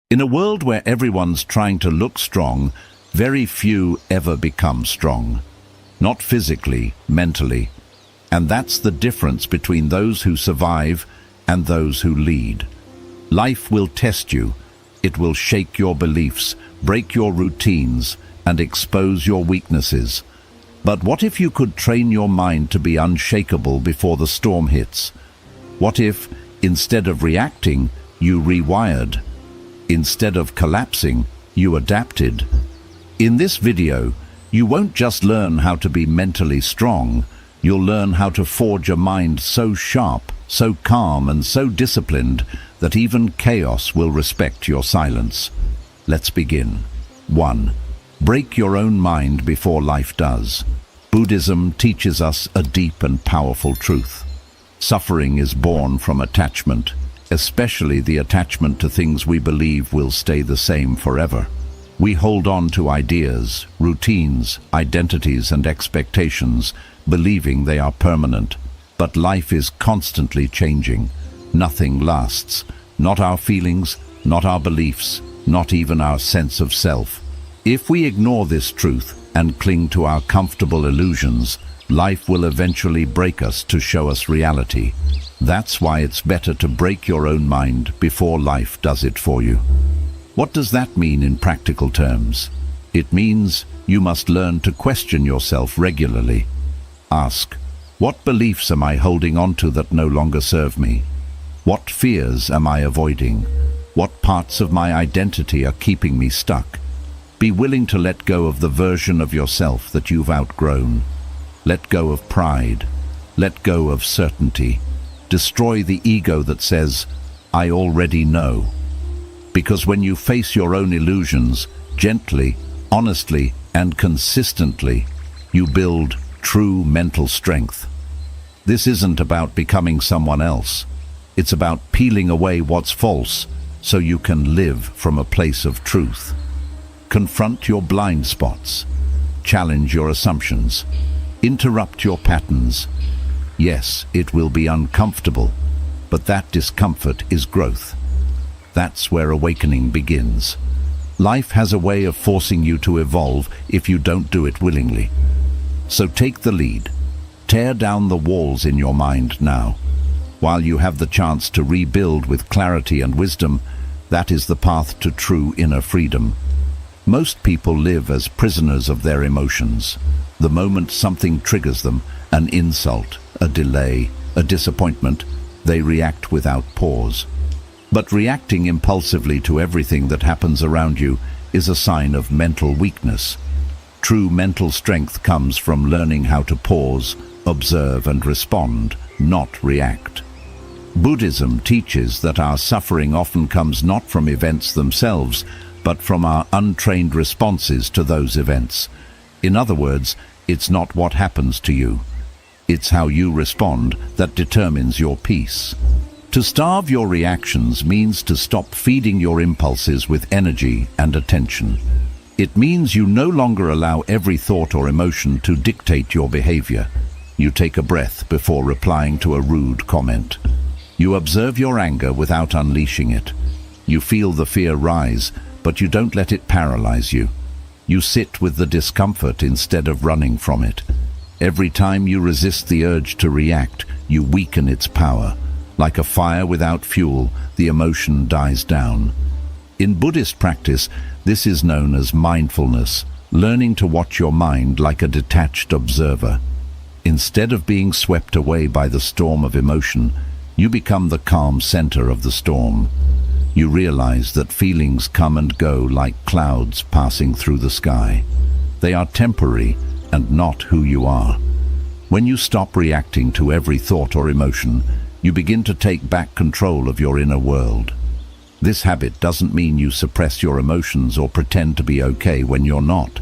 In a world where everyone's trying to look strong, very few ever become strong. Not physically, mentally. And that's the difference between those who survive and those who lead. Life will test you. It will shake your beliefs, break your routines, and expose your weaknesses. But what if you could train your mind to be unshakable before the storm hits? What if, instead of reacting, you rewired? Instead of collapsing, you adapted. In this video, you won't just learn how to be mentally strong, you'll learn how to forge a mind so sharp, so calm and so disciplined that even chaos will respect your silence. Let's begin. 1. Break your own mind before life does. Buddhism teaches us a deep and powerful truth. Suffering is born from attachment, especially the attachment to things we believe will stay the same forever. We hold on to ideas, routines, identities and expectations, believing they are permanent. But life is constantly changing. Nothing lasts. Not our feelings, not our beliefs, not even our sense of self. If we ignore this truth and cling to our comfortable illusions, life will eventually break us to show us reality. That's why it's better to break your own mind before life does it for you. What does that mean in practical terms? It means you must learn to question yourself regularly. Ask, what beliefs am I holding on to that no longer serve me? What fears am I avoiding? What parts of my identity are keeping me stuck? Be willing to let go of the version of yourself that you've outgrown. Let go of pride. Let go of certainty. Destroy the ego that says, I already know. Because when you face your own illusions, gently, honestly, and consistently, you build true mental strength. This isn't about becoming someone else. It's about peeling away what's false so you can live from a place of truth. Confront your blind spots. Challenge your assumptions. Interrupt your patterns. Yes, it will be uncomfortable, but that discomfort is growth. That's where awakening begins. Life has a way of forcing you to evolve if you don't do it willingly. So take the lead. Tear down the walls in your mind now. While you have the chance to rebuild with clarity and wisdom, that is the path to true inner freedom. Most people live as prisoners of their emotions. The moment something triggers them, an insult, a delay, a disappointment, they react without pause. But reacting impulsively to everything that happens around you is a sign of mental weakness. True mental strength comes from learning how to pause, observe and respond, not react. Buddhism teaches that our suffering often comes not from events themselves, but from our untrained responses to those events. In other words, it's not what happens to you. It's how you respond that determines your peace. To starve your reactions means to stop feeding your impulses with energy and attention. It means you no longer allow every thought or emotion to dictate your behavior. You take a breath before replying to a rude comment. You observe your anger without unleashing it. You feel the fear rise, but you don't let it paralyze you. You sit with the discomfort instead of running from it. Every time you resist the urge to react, you weaken its power. Like a fire without fuel, the emotion dies down. In Buddhist practice, this is known as mindfulness, learning to watch your mind like a detached observer. Instead of being swept away by the storm of emotion, you become the calm center of the storm. You realize that feelings come and go like clouds passing through the sky. They are temporary and not who you are. When you stop reacting to every thought or emotion, you begin to take back control of your inner world. This habit doesn't mean you suppress your emotions or pretend to be okay when you're not.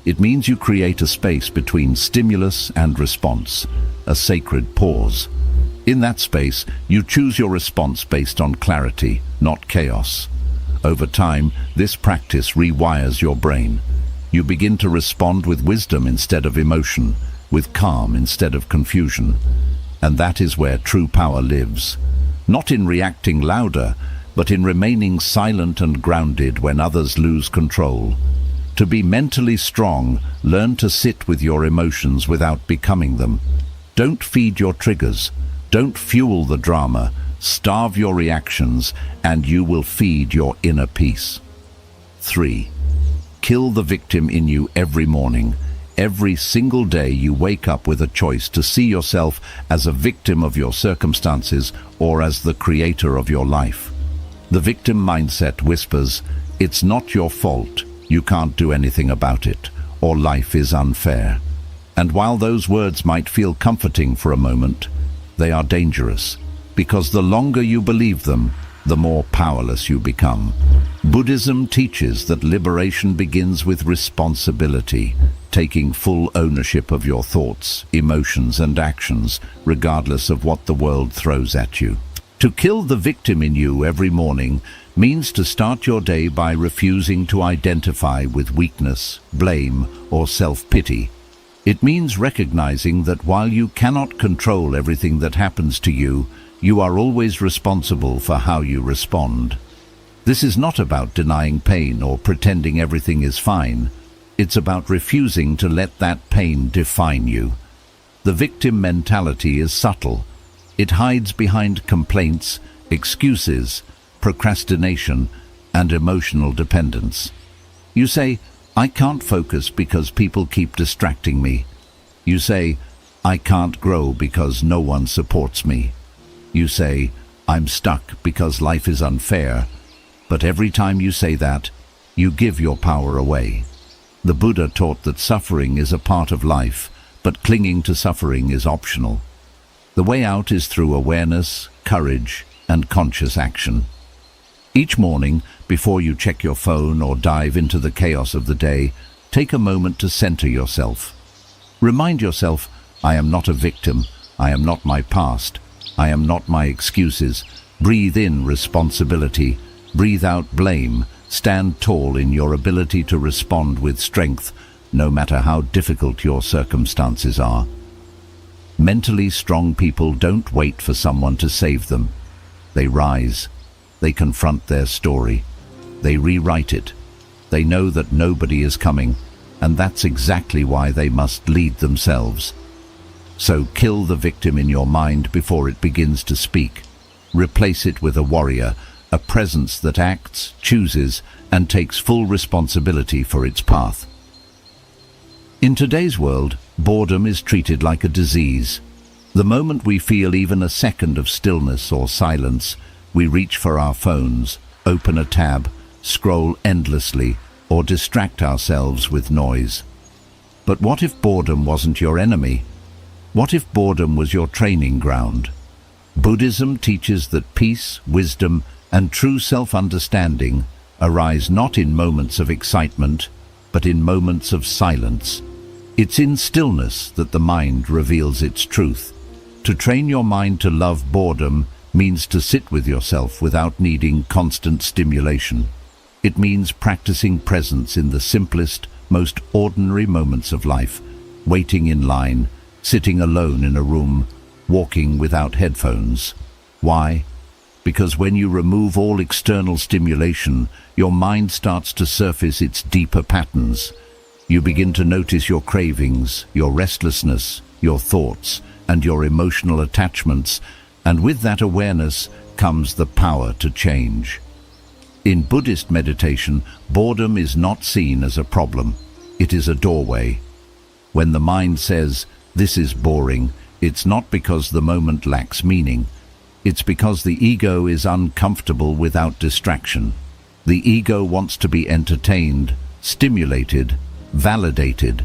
It means you create a space between stimulus and response, a sacred pause. In that space, you choose your response based on clarity, not chaos. Over time, this practice rewires your brain. You begin to respond with wisdom instead of emotion, with calm instead of confusion. And that is where true power lives. Not in reacting louder, but in remaining silent and grounded when others lose control. To be mentally strong, learn to sit with your emotions without becoming them. Don't feed your triggers. Don't fuel the drama. Starve your reactions, and you will feed your inner peace. 3. Kill the victim in you every morning. Every single day you wake up with a choice to see yourself as a victim of your circumstances or as the creator of your life. The victim mindset whispers, "It's not your fault, you can't do anything about it, or life is unfair." And while those words might feel comforting for a moment, they are dangerous, because the longer you believe them, the more powerless you become. Buddhism teaches that liberation begins with responsibility, taking full ownership of your thoughts, emotions, and actions, regardless of what the world throws at you. To kill the victim in you every morning means to start your day by refusing to identify with weakness, blame, or self-pity. It means recognizing that while you cannot control everything that happens to you, you are always responsible for how you respond. This is not about denying pain or pretending everything is fine. It's about refusing to let that pain define you. The victim mentality is subtle. It hides behind complaints, excuses, procrastination, and emotional dependence. You say, "I can't focus because people keep distracting me." You say, "I can't grow because no one supports me." You say, "I'm stuck because life is unfair." But every time you say that, you give your power away. The Buddha taught that suffering is a part of life, but clinging to suffering is optional. The way out is through awareness, courage, and conscious action. Each morning, before you check your phone or dive into the chaos of the day, take a moment to center yourself. Remind yourself, "I am not a victim. I am not my past. I am not my excuses." Breathe in responsibility. Breathe out blame. Stand tall in your ability to respond with strength, no matter how difficult your circumstances are. Mentally strong people don't wait for someone to save them. They rise. They confront their story. They rewrite it. They know that nobody is coming, and that's exactly why they must lead themselves. So kill the victim in your mind before it begins to speak. Replace it with a warrior, a presence that acts, chooses, and takes full responsibility for its path. In today's world, boredom is treated like a disease. The moment we feel even a second of stillness or silence, we reach for our phones, open a tab, scroll endlessly, or distract ourselves with noise. But what if boredom wasn't your enemy? What if boredom was your training ground? Buddhism teaches that peace, wisdom, and true self-understanding arise not in moments of excitement, but in moments of silence. It's in stillness that the mind reveals its truth. To train your mind to love boredom means to sit with yourself without needing constant stimulation. It means practicing presence in the simplest, most ordinary moments of life, waiting in line, sitting alone in a room, walking without headphones. Why? Because when you remove all external stimulation, your mind starts to surface its deeper patterns. You begin to notice your cravings, your restlessness, your thoughts, and your emotional attachments, and with that awareness comes the power to change. In Buddhist meditation, boredom is not seen as a problem. It is a doorway. When the mind says, "This is boring," it's not because the moment lacks meaning. It's because the ego is uncomfortable without distraction. The ego wants to be entertained, stimulated, validated.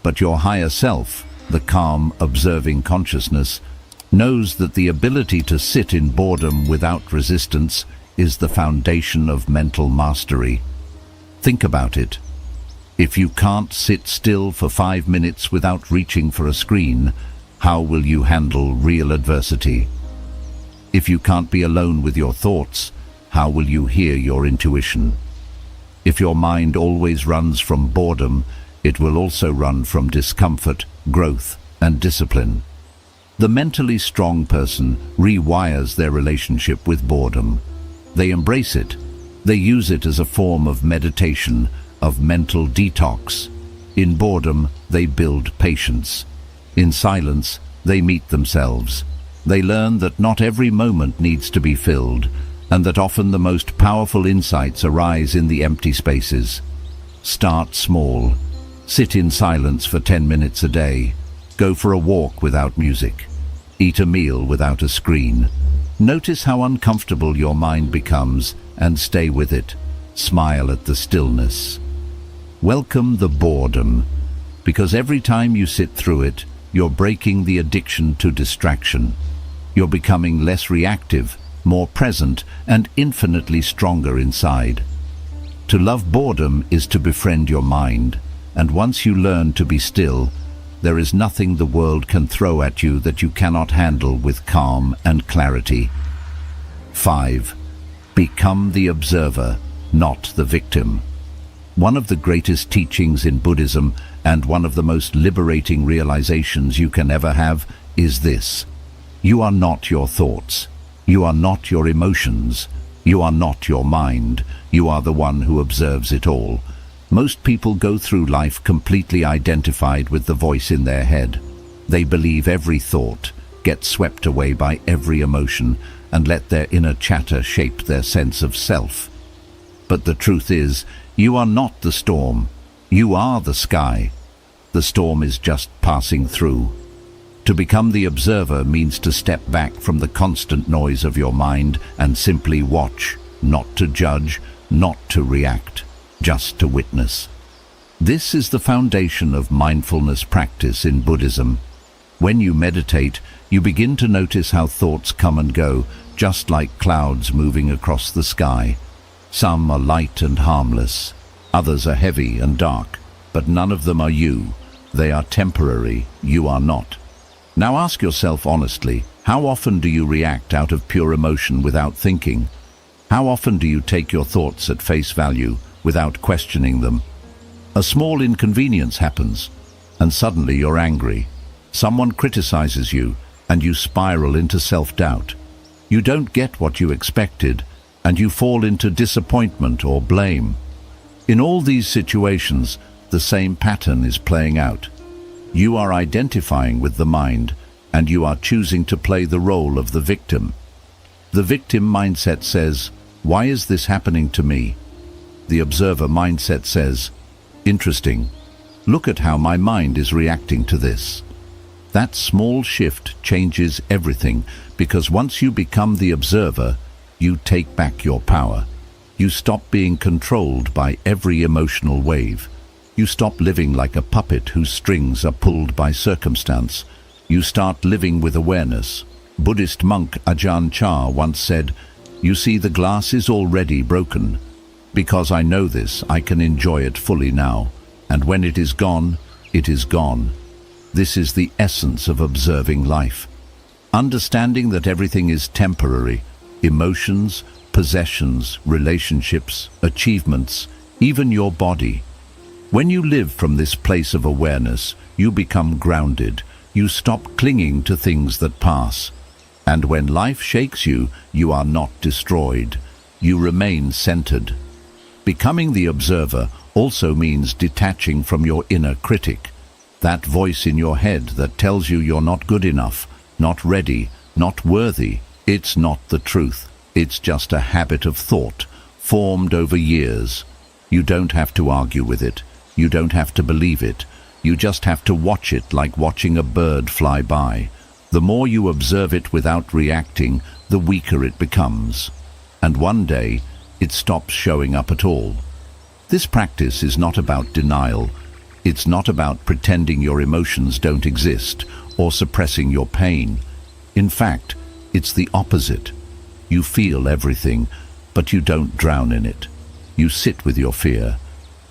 But your higher self, the calm, observing consciousness, knows that the ability to sit in boredom without resistance is the foundation of mental mastery. Think about it. If you can't sit still for 5 minutes without reaching for a screen, how will you handle real adversity? If you can't be alone with your thoughts, how will you hear your intuition? If your mind always runs from boredom, it will also run from discomfort, growth, and discipline. The mentally strong person rewires their relationship with boredom. They embrace it. They use it as a form of meditation, of mental detox. In boredom, they build patience. In silence, they meet themselves. They learn that not every moment needs to be filled, and that often the most powerful insights arise in the empty spaces. Start small. Sit in silence for 10 minutes a day. Go for a walk without music. Eat a meal without a screen. Notice how uncomfortable your mind becomes and stay with it. Smile at the stillness. Welcome the boredom, because every time you sit through it, you're breaking the addiction to distraction. You're becoming less reactive, more present, and infinitely stronger inside. To love boredom is to befriend your mind, and once you learn to be still, there is nothing the world can throw at you that you cannot handle with calm and clarity. 5. Become the observer, not the victim. One of the greatest teachings in Buddhism, and one of the most liberating realizations you can ever have, is this: you are not your thoughts. You are not your emotions. You are not your mind. You are the one who observes it all. Most people go through life completely identified with the voice in their head. They believe every thought, get swept away by every emotion, and let their inner chatter shape their sense of self. But the truth is, you are not the storm. You are the sky. The storm is just passing through. To become the observer means to step back from the constant noise of your mind and simply watch, not to judge, not to react, just to witness. This is the foundation of mindfulness practice in Buddhism. When you meditate, you begin to notice how thoughts come and go, just like clouds moving across the sky. Some are light and harmless, others are heavy and dark, but none of them are you. They are temporary, you are not. Now ask yourself honestly, how often do you react out of pure emotion without thinking? How often do you take your thoughts at face value without questioning them? A small inconvenience happens, and suddenly you're angry. Someone criticizes you, and you spiral into self-doubt. You don't get what you expected, and you fall into disappointment or blame. In all these situations, the same pattern is playing out. You are identifying with the mind, and you are choosing to play the role of the victim. The victim mindset says, "Why is this happening to me?" The observer mindset says, "Interesting. Look at how my mind is reacting to this." That small shift changes everything, because once you become the observer, you take back your power. You stop being controlled by every emotional wave. You stop living like a puppet whose strings are pulled by circumstance. You start living with awareness. Buddhist monk Ajahn Chah once said, "You see, the glass is already broken. Because I know this, I can enjoy it fully now. And when it is gone, it is gone." This is the essence of observing life. Understanding that everything is temporary. Emotions, possessions, relationships, achievements, even your body. When you live from this place of awareness, you become grounded. You stop clinging to things that pass. And when life shakes you, you are not destroyed. You remain centered. Becoming the observer also means detaching from your inner critic. That voice in your head that tells you you're not good enough, not ready, not worthy. It's not the truth. It's just a habit of thought, formed over years. You don't have to argue with it. You don't have to believe it. You just have to watch it like watching a bird fly by. The more you observe it without reacting, the weaker it becomes. And one day, it stops showing up at all. This practice is not about denial. It's not about pretending your emotions don't exist or suppressing your pain. In fact, it's the opposite. You feel everything, but you don't drown in it. You sit with your fear.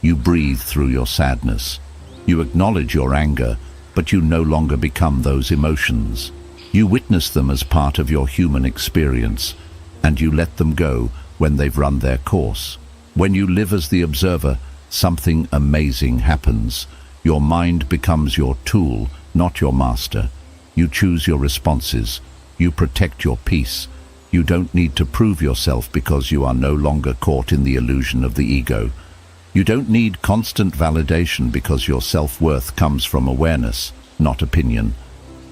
You breathe through your sadness. You acknowledge your anger, but you no longer become those emotions. You witness them as part of your human experience, and you let them go when they've run their course. When you live as the observer, something amazing happens. Your mind becomes your tool, not your master. You choose your responses. You protect your peace. You don't need to prove yourself because you are no longer caught in the illusion of the ego. You don't need constant validation because your self-worth comes from awareness, not opinion.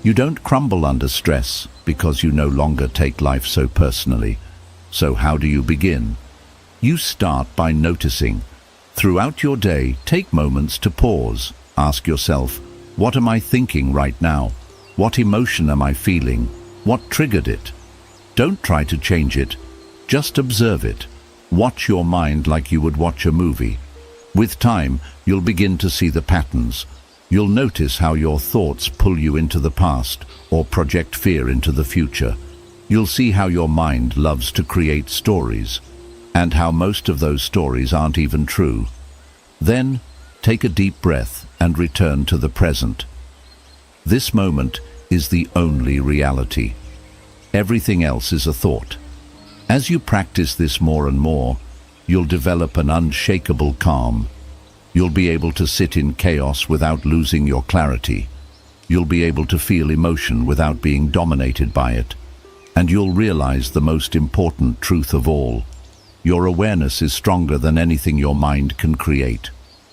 You don't crumble under stress because you no longer take life so personally. So how do you begin? You start by noticing. Throughout your day, take moments to pause. Ask yourself, what am I thinking right now? What emotion am I feeling? What triggered it? Don't try to change it. Just observe it. Watch your mind like you would watch a movie. With time, you'll begin to see the patterns. You'll notice how your thoughts pull you into the past or project fear into the future. You'll see how your mind loves to create stories, and how most of those stories aren't even true. Then, take a deep breath and return to the present. This moment is the only reality. Everything else is a thought. As you practice this more and more, you'll develop an unshakable calm. You'll be able to sit in chaos without losing your clarity. You'll be able to feel emotion without being dominated by it. And you'll realize the most important truth of all. Your awareness is stronger than anything your mind can create.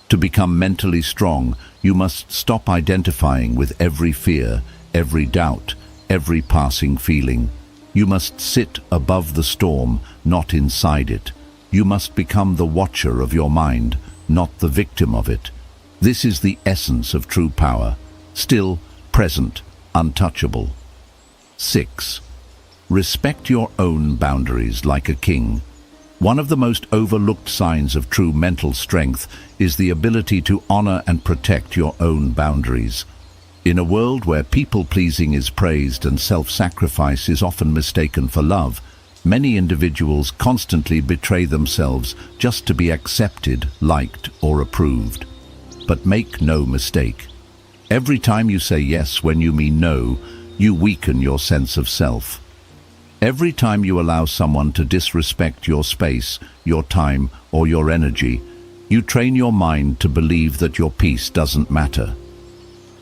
To become mentally strong, you must stop identifying with every fear, every doubt, every passing feeling. You must sit above the storm, not inside it. You must become the watcher of your mind, not the victim of it. This is the essence of true power, still, present, untouchable. 6. Respect your own boundaries like a king. One of the most overlooked signs of true mental strength is the ability to honor and protect your own boundaries. In a world where people-pleasing is praised and self-sacrifice is often mistaken for love, many individuals constantly betray themselves just to be accepted, liked, or approved. But make no mistake. Every time you say yes when you mean no, you weaken your sense of self. Every time you allow someone to disrespect your space, your time, or your energy, you train your mind to believe that your peace doesn't matter.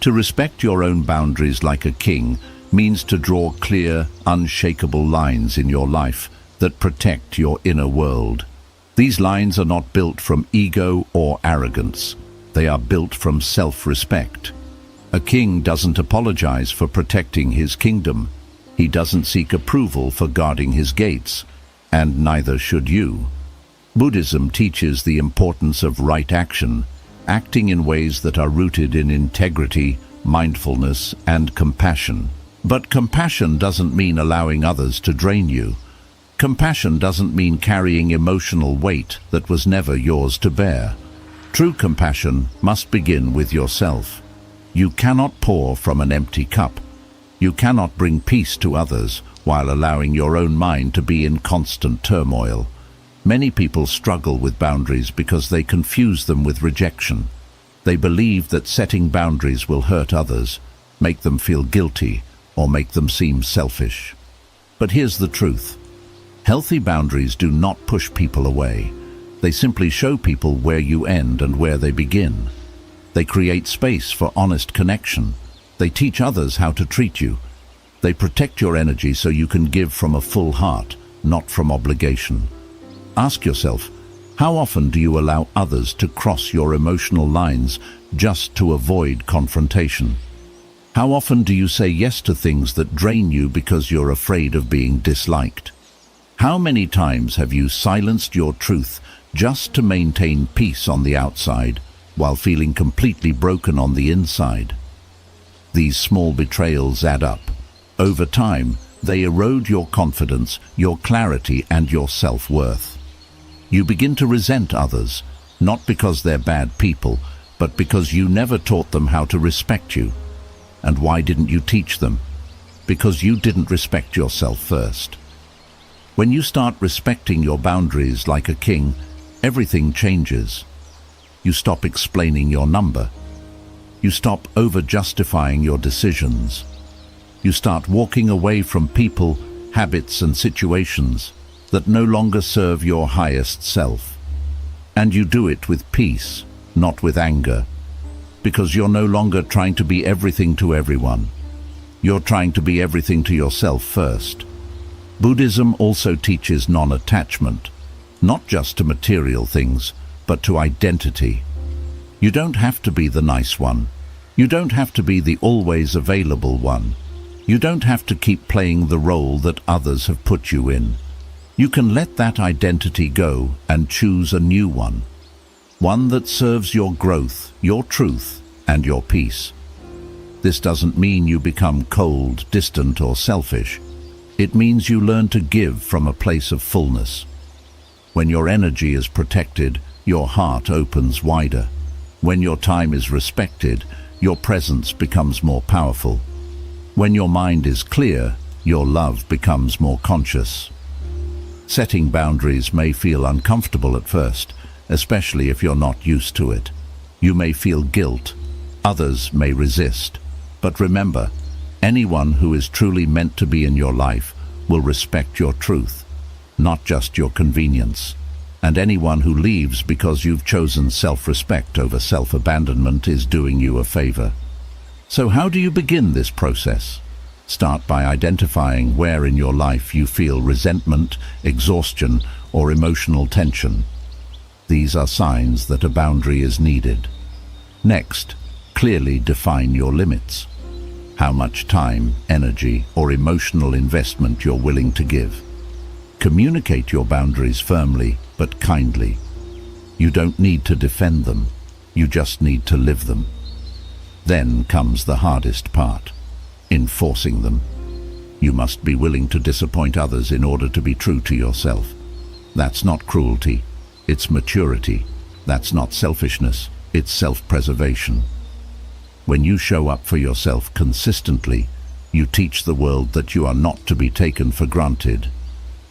To respect your own boundaries like a king means to draw clear, unshakable lines in your life that protect your inner world. These lines are not built from ego or arrogance. They are built from self-respect. A king doesn't apologize for protecting his kingdom. He doesn't seek approval for guarding his gates, and neither should you. Buddhism teaches the importance of right action, acting in ways that are rooted in integrity, mindfulness, and compassion. But compassion doesn't mean allowing others to drain you. Compassion doesn't mean carrying emotional weight that was never yours to bear. True compassion must begin with yourself. You cannot pour from an empty cup. You cannot bring peace to others while allowing your own mind to be in constant turmoil. Many people struggle with boundaries because they confuse them with rejection. They believe that setting boundaries will hurt others, make them feel guilty, or make them seem selfish. But here's the truth. Healthy boundaries do not push people away. They simply show people where you end and where they begin. They create space for honest connection. They teach others how to treat you. They protect your energy so you can give from a full heart, not from obligation. Ask yourself, how often do you allow others to cross your emotional lines just to avoid confrontation? How often do you say yes to things that drain you because you're afraid of being disliked? How many times have you silenced your truth just to maintain peace on the outside while feeling completely broken on the inside? These small betrayals add up. Over time, they erode your confidence, your clarity, and your self-worth. You begin to resent others, not because they're bad people, but because you never taught them how to respect you. And why didn't you teach them? Because you didn't respect yourself first. When you start respecting your boundaries like a king, everything changes. You stop explaining your number. You stop over-justifying your decisions. You start walking away from people, habits, and situations that no longer serve your highest self. And you do it with peace, not with anger, because you're no longer trying to be everything to everyone. You're trying to be everything to yourself first. Buddhism also teaches non-attachment, not just to material things, but to identity. You don't have to be the nice one. You don't have to be the always available one. You don't have to keep playing the role that others have put you in. You can let that identity go and choose a new one. One that serves your growth, your truth, and your peace. This doesn't mean you become cold, distant, or selfish. It means you learn to give from a place of fullness. When your energy is protected, your heart opens wider. When your time is respected, your presence becomes more powerful. When your mind is clear, your love becomes more conscious. Setting boundaries may feel uncomfortable at first, especially if you're not used to it. You may feel guilt. Others may resist. But remember, anyone who is truly meant to be in your life will respect your truth, not just your convenience. And anyone who leaves because you've chosen self-respect over self-abandonment is doing you a favor. So how do you begin this process? Start by identifying where in your life you feel resentment, exhaustion, or emotional tension. These are signs that a boundary is needed. Next, clearly define your limits. How much time, energy, or emotional investment you're willing to give. Communicate your boundaries firmly but kindly. You don't need to defend them, you just need to live them. Then comes the hardest part, enforcing them. You must be willing to disappoint others in order to be true to yourself. That's not cruelty, it's maturity. That's not selfishness, it's self-preservation. When you show up for yourself consistently, you teach the world that you are not to be taken for granted.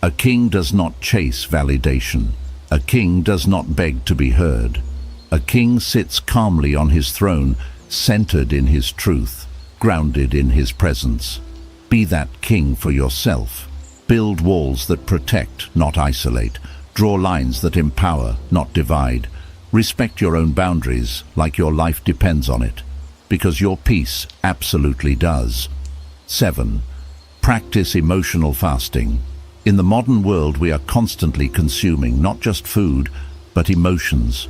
A king does not chase validation. A king does not beg to be heard. A king sits calmly on his throne, centered in his truth, grounded in his presence. Be that king for yourself. Build walls that protect, not isolate. Draw lines that empower, not divide. Respect your own boundaries like your life depends on it, because your peace absolutely does. 7. Practice emotional fasting. In the modern world, we are constantly consuming not just food, but emotions.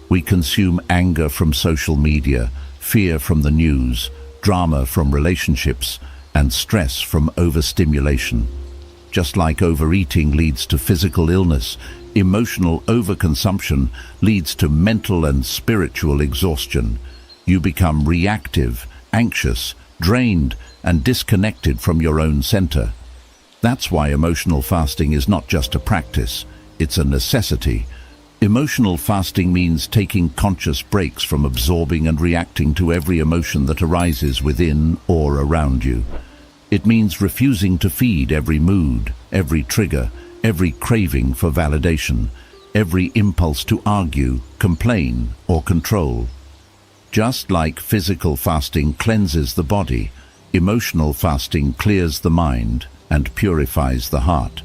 We consume anger from social media, fear from the news, drama from relationships, and stress from overstimulation. Just like overeating leads to physical illness, emotional overconsumption leads to mental and spiritual exhaustion. You become reactive, anxious, drained, and disconnected from your own center. That's why emotional fasting is not just a practice, it's a necessity. Emotional fasting means taking conscious breaks from absorbing and reacting to every emotion that arises within or around you. It means refusing to feed every mood, every trigger, every craving for validation, every impulse to argue, complain, or control. Just like physical fasting cleanses the body, emotional fasting clears the mind and purifies the heart.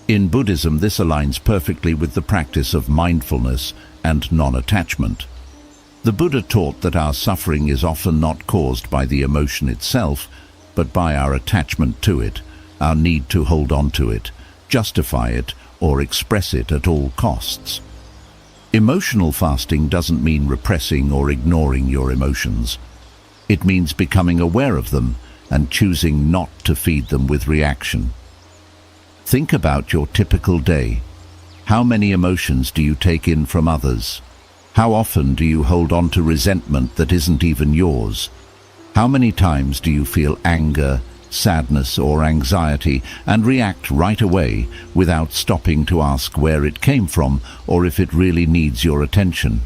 In Buddhism, this aligns perfectly with the practice of mindfulness and non-attachment. The Buddha taught that our suffering is often not caused by the emotion itself, but by our attachment to it, our need to hold on to it, justify it, or express it at all costs. Emotional fasting doesn't mean repressing or ignoring your emotions. It means becoming aware of them and choosing not to feed them with reaction. Think about your typical day. How many emotions do you take in from others? How often do you hold on to resentment that isn't even yours? How many times do you feel anger, sadness, or anxiety and react right away without stopping to ask where it came from or if it really needs your attention?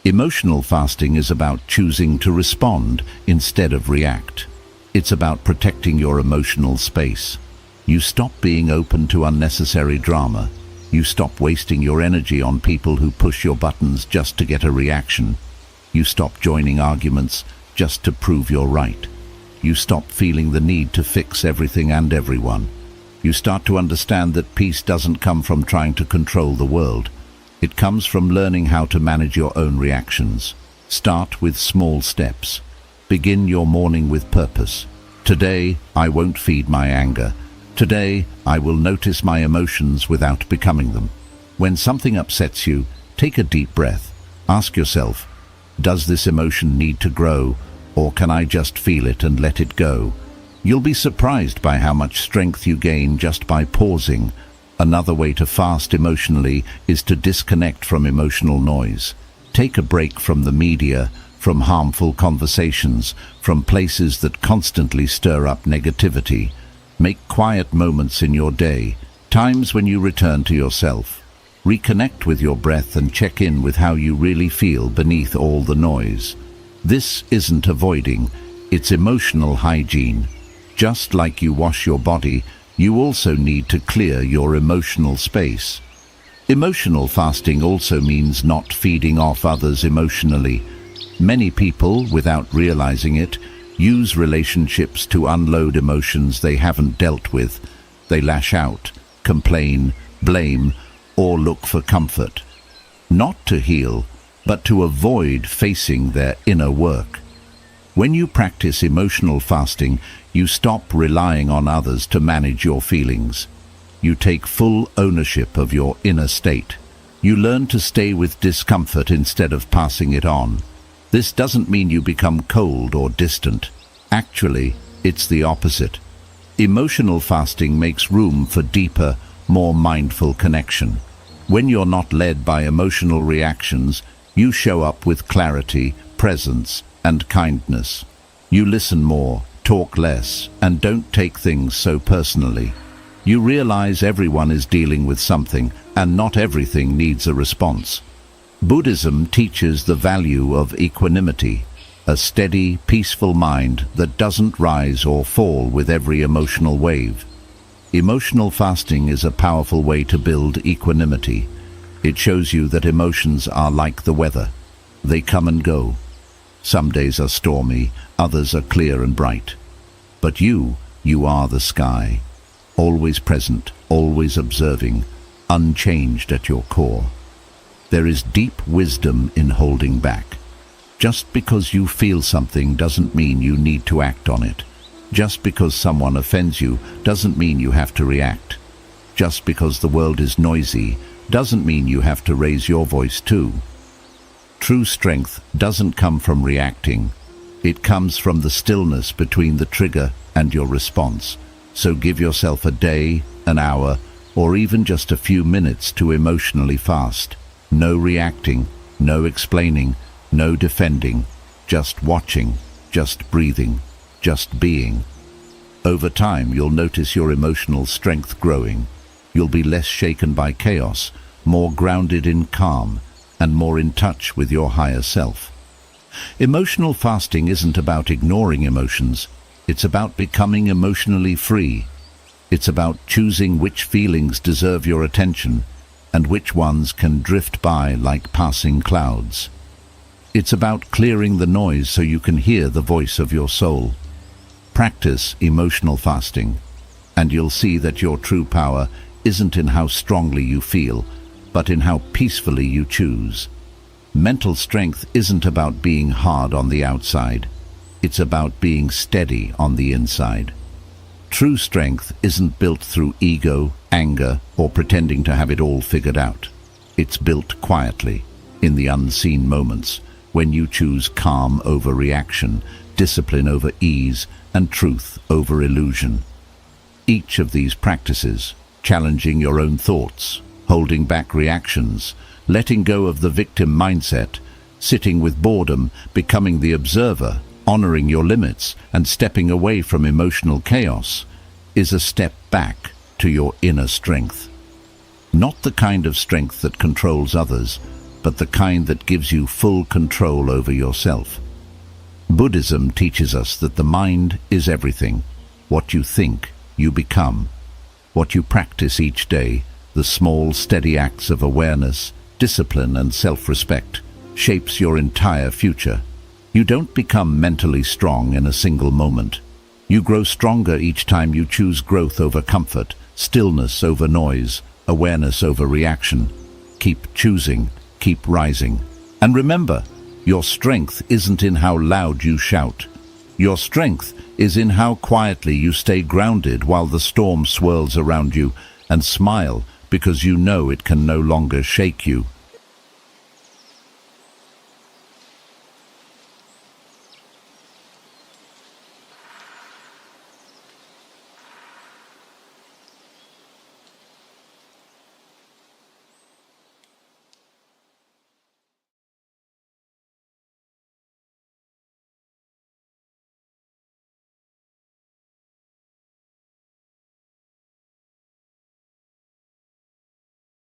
Emotional fasting is about choosing to respond instead of react. It's about protecting your emotional space. You stop being open to unnecessary drama. You stop wasting your energy on people who push your buttons just to get a reaction. You stop joining arguments just to prove you're right. You stop feeling the need to fix everything and everyone. You start to understand that peace doesn't come from trying to control the world. It comes from learning how to manage your own reactions. Start with small steps. Begin your morning with purpose. Today, I won't feed my anger. Today, I will notice my emotions without becoming them. When something upsets you, take a deep breath. Ask yourself, does this emotion need to grow, or can I just feel it and let it go? You'll be surprised by how much strength you gain just by pausing. Another way to fast emotionally is to disconnect from emotional noise. Take a break from the media, from harmful conversations, from places that constantly stir up negativity. Make quiet moments in your day, times when you return to yourself. Reconnect with your breath and check in with how you really feel beneath all the noise. This isn't avoiding, it's emotional hygiene. Just like you wash your body, you also need to clear your emotional space. Emotional fasting also means not feeding off others emotionally. Many people, without realizing it, use relationships to unload emotions they haven't dealt with. They lash out, complain, blame, or look for comfort. Not to heal, but to avoid facing their inner work. When you practice emotional fasting, you stop relying on others to manage your feelings. You take full ownership of your inner state. You learn to stay with discomfort instead of passing it on. This doesn't mean you become cold or distant. Actually, it's the opposite. Emotional fasting makes room for deeper, more mindful connection. When you're not led by emotional reactions, you show up with clarity, presence, and kindness. You listen more, talk less, and don't take things so personally. You realize everyone is dealing with something, and not everything needs a response. Buddhism teaches the value of equanimity, a steady, peaceful mind that doesn't rise or fall with every emotional wave. Emotional fasting is a powerful way to build equanimity. It shows you that emotions are like the weather. They come and go. Some days are stormy, others are clear and bright. But you are the sky, always present, always observing, unchanged at your core. There is deep wisdom in holding back. Just because you feel something doesn't mean you need to act on it. Just because someone offends you doesn't mean you have to react. Just because the world is noisy doesn't mean you have to raise your voice too. True strength doesn't come from reacting. It comes from the stillness between the trigger and your response. So give yourself a day, an hour, or even just a few minutes to emotionally fast. No reacting, no explaining, no defending, just watching, just breathing, just being. Over time, you'll notice your emotional strength growing. You'll be less shaken by chaos, more grounded in calm, and more in touch with your higher self. Emotional fasting isn't about ignoring emotions. It's about becoming emotionally free. It's about choosing which feelings deserve your attention and which ones can drift by like passing clouds. It's about clearing the noise so you can hear the voice of your soul. Practice emotional fasting, and you'll see that your true power isn't in how strongly you feel, but in how peacefully you choose. Mental strength isn't about being hard on the outside. It's about being steady on the inside. True strength isn't built through ego, anger, or pretending to have it all figured out. It's built quietly, in the unseen moments, when you choose calm over reaction, discipline over ease, and truth over illusion. Each of these practices, challenging your own thoughts, holding back reactions, letting go of the victim mindset, sitting with boredom, becoming the observer, honoring your limits, and stepping away from emotional chaos, is a step back to your inner strength. Not the kind of strength that controls others, but the kind that gives you full control over yourself. Buddhism teaches us that the mind is everything. What you think, you become. What you practice each day, the small, steady acts of awareness, discipline, and self-respect, shapes your entire future. You don't become mentally strong in a single moment. You grow stronger each time you choose growth over comfort, stillness over noise, awareness over reaction. Keep choosing, keep rising. And remember, your strength isn't in how loud you shout. Your strength is in how quietly you stay grounded while the storm swirls around you, and smile because you know it can no longer shake you.